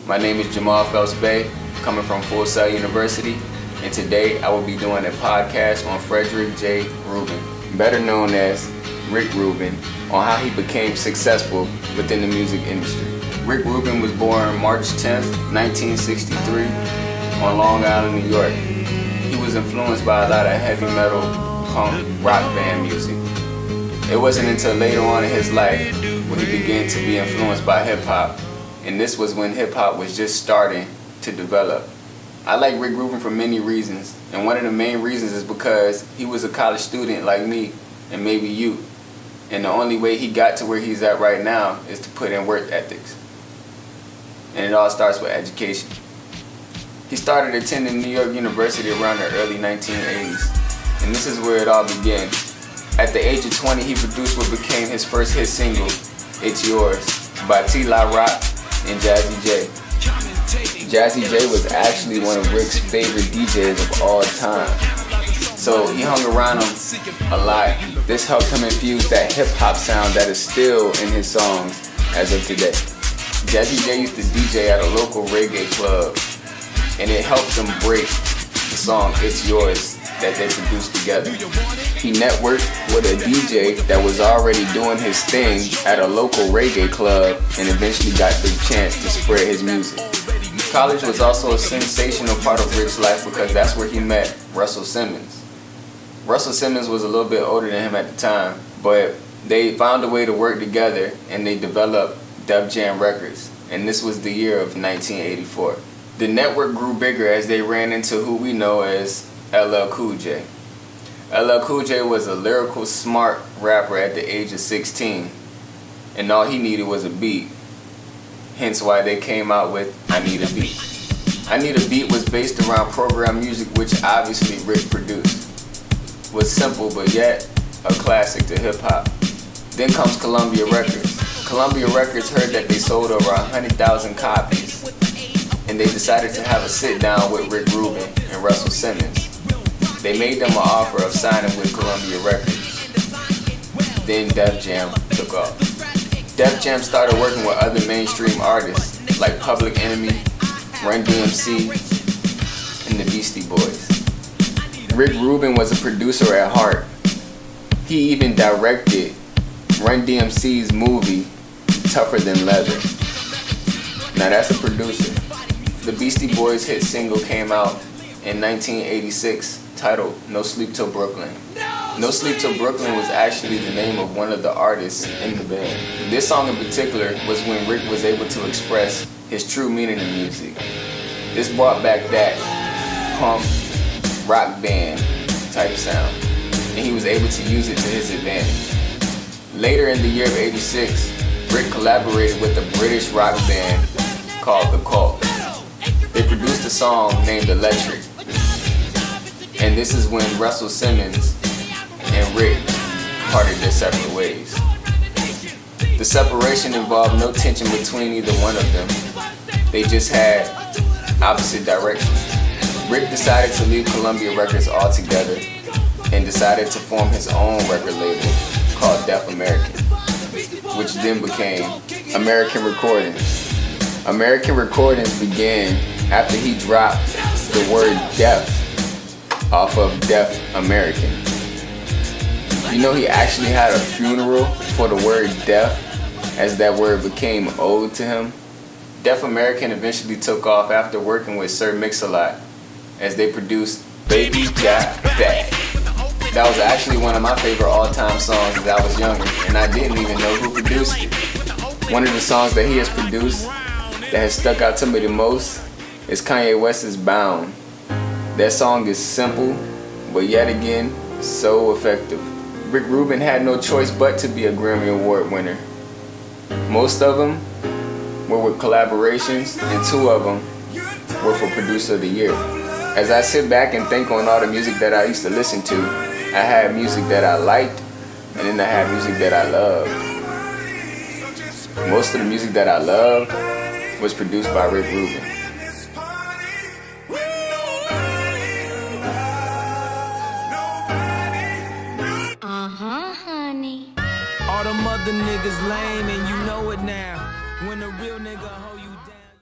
My name is Jamaal Phelps Bey, coming from Full Sail University, and today I will be doing a podcast on Frederick J. Rubin, better known as Rick Rubin, on how he became successful within the music industry. Rick Rubin was born March 10th, 1963, on Long Island, New York. He was influenced by a lot of heavy metal, punk, rock band music. It wasn't until later on in his life when he began to be influenced by hip-hop, and this was when hip-hop was just starting to develop. I like Rick Rubin for many reasons, and one of the main reasons is because he was a college student like me and maybe you, and the only way he got to where he's at right now is to put in work ethics. And it all starts with education. He started attending New York University around the early 1980s, and this is where it all began. At the age of 20, he produced what became his first hit single, It's Yours, by T-La Rock and Jazzy J. Jazzy J was actually one of Rick's favorite DJs of all time, so he hung around him a lot. This helped him infuse that hip-hop sound that is still in his songs as of today. Jazzy J used to DJ at a local reggae club, and it helped him break the song It's Yours that they produced together. He networked with a DJ that was already doing his thing at a local reggae club and eventually got the chance to spread his music. College was also a sensational part of Rick's life because that's where he met Russell Simmons. Russell Simmons was a little bit older than him at the time, but they found a way to work together and they developed Def Jam Records, and this was the year of 1984. The network grew bigger as they ran into who we know as LL Cool J. LL Cool J was a lyrical, smart rapper at the age of 16, and all he needed was a beat. Hence why they came out with I Need a Beat. I Need a Beat was based around program music, which obviously Rick produced. It was simple but yet a classic to hip-hop. Then comes Columbia Records. Columbia Records heard that they sold over 100,000 copies, and they decided to have a sit-down with Rick Rubin and Russell Simmons. They made them an offer of signing with Columbia Records. Then Def Jam took off. Def Jam started working with other mainstream artists like Public Enemy, Run DMC, and the Beastie Boys. Rick Rubin was a producer at heart. He even directed Run DMC's movie Tougher Than Leather. Now that's a producer. The Beastie Boys hit single came out in 1986 titled No Sleep Till Brooklyn. No Sleep Till Brooklyn was actually the name of one of the artists in the band. This song in particular was when Rick was able to express his true meaning in music. This brought back that punk, rock band type sound, and he was able to use it to his advantage. Later in the year of 86, Rick collaborated with a British rock band called The Cult. They produced a song named Electric, and this is when Russell Simmons and Rick parted their separate ways. The separation involved no tension between either one of them. They just had opposite directions. Rick decided to leave Columbia Records altogether and decided to form his own record label called Def American, which then became American Recordings. American Recordings began after he dropped the word Def off of Def American. You know, he actually had a funeral for the word Def, as that word became owed to him. Def American eventually took off after working with Sir Mix-a-Lot as they produced Baby Got Back. That was actually one of my favorite all-time songs as I was younger, and I didn't even know who produced it. One of the songs that he has produced that has stuck out to me the most is Kanye West's Bound. That song is simple, but yet again, so effective. Rick Rubin had no choice but to be a Grammy Award winner. Most of them were with collaborations, and 2 of them were for Producer of the Year. As I sit back and think on all the music that I used to listen to, I had music that I liked, and then I had music that I loved. Most of the music that I loved was produced by Rick Rubin. Honey. All them other niggas lame and you know it now. When a real nigga